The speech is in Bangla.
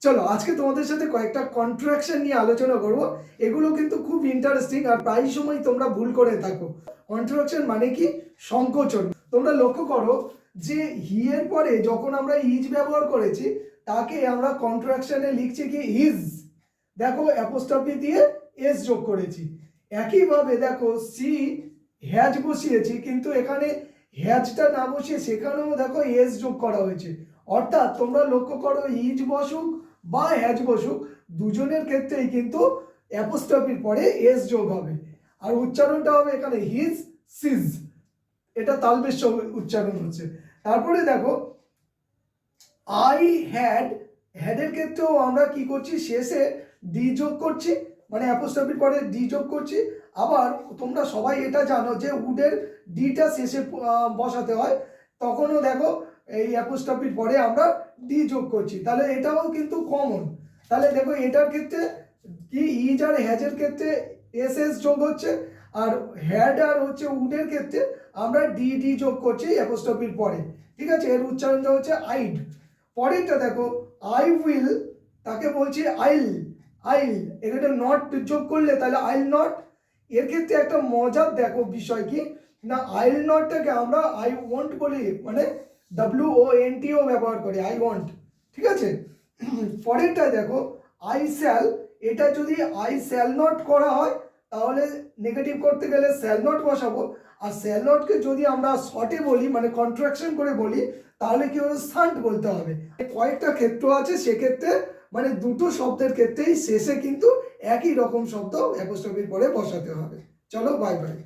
চলো আজকে তোমাদের সাথে কয়েকটা কন্ট্রাকশন নিয়ে আলোচনা করব। এগুলো কিন্তু খুব ইন্টারেস্টিং আর প্রায় সময় তোমরা ভুল করে থাকো। কন্ট্রাকশন মানে কি? সংকোচন। তোমরা লক্ষ্য করো যে হি এর পরে যখন আমরা ইজ ব্যবহার করেছি তাকে আমরা কন্ট্রাকশনে লিখছি কি হিজ। দেখো অ্যাপোস্ট্রফি দিয়ে এস যোগ করেছি। একইভাবে দেখো সি হ্যাজ বসিয়েছি, কিন্তু এখানে হ্যাজটা না বসিয়ে সেখানেও দেখো এস যোগ করা হয়েছে। অর্থাৎ তোমরা লক্ষ্য করো ইজ বসুক বা হ্যাজ বসুক দুজনের ক্ষেত্রেই কিন্তু অ্যাপোস্ট্রফির পরে এস যোগ হবে। আর উচ্চারণটা হবে এখানে হিজ সিজ, এটা তালবেশ উচ্চারণ হচ্ছে। তারপরে দেখো আই হ্যাড, হ্যাডের ক্ষেত্রেও আমরা কি করছি, শেষে ডি যোগ করছি, মানে অ্যাপোস্ট্রফির পরে ডি যোগ করছি। আবার তোমরা সবাই এটা জানো যে উডের ডিটা শেষে বসাতে হয়, তখনও দেখো এই অ্যাপোস্ট্রফির পরে আমরা ডি যোগ করছি। তাহলে এটাও কিন্তু কমন। তাহলে দেখো এটার ক্ষেত্রে কি ইজ আর হ্যাজের ক্ষেত্রে এস এস যোগ হচ্ছে, আর হ্যাড আর হচ্ছে উডের ক্ষেত্রে আমরা ডি ডি যোগ করছি অ্যাপোস্ট্রফির পরে। ঠিক আছে, এর উচ্চারণটা হচ্ছে আইড। পরেরটা দেখো আই উইল, তাকে বলছি আইল। আইল এখানে নট যোগ করলে তাহলে আইল নট। এর ক্ষেত্রে একটা মজার দেখো বিষয় কি না, আইল নটটাকে আমরা আই ওয়ান্ট বলি, মানে WONTও ব্যবহার করি, আই ওয়ান্ট। ঠিক আছে, পরেরটা দেখো আই শ্যাল, এটা যদি আই শ্যাল নট করা হয় তাহলে নেগেটিভ করতে গেলে শ্যাল নট বসাবো। আর শ্যাল নটকে যদি আমরা শর্টে বলি, মানে কন্ট্রাকশন করে বলি, তাহলে কি হবে, সান্ট বলতে হবে। কয়েকটা ক্ষেত্র আছে, সেক্ষেত্রে মানে দুটো শব্দের ক্ষেত্রেই শেষে কিন্তু একই রকম শব্দ অ্যাপোস্ট্রফির পরে বসাতে হবে। চলো বাই বাই।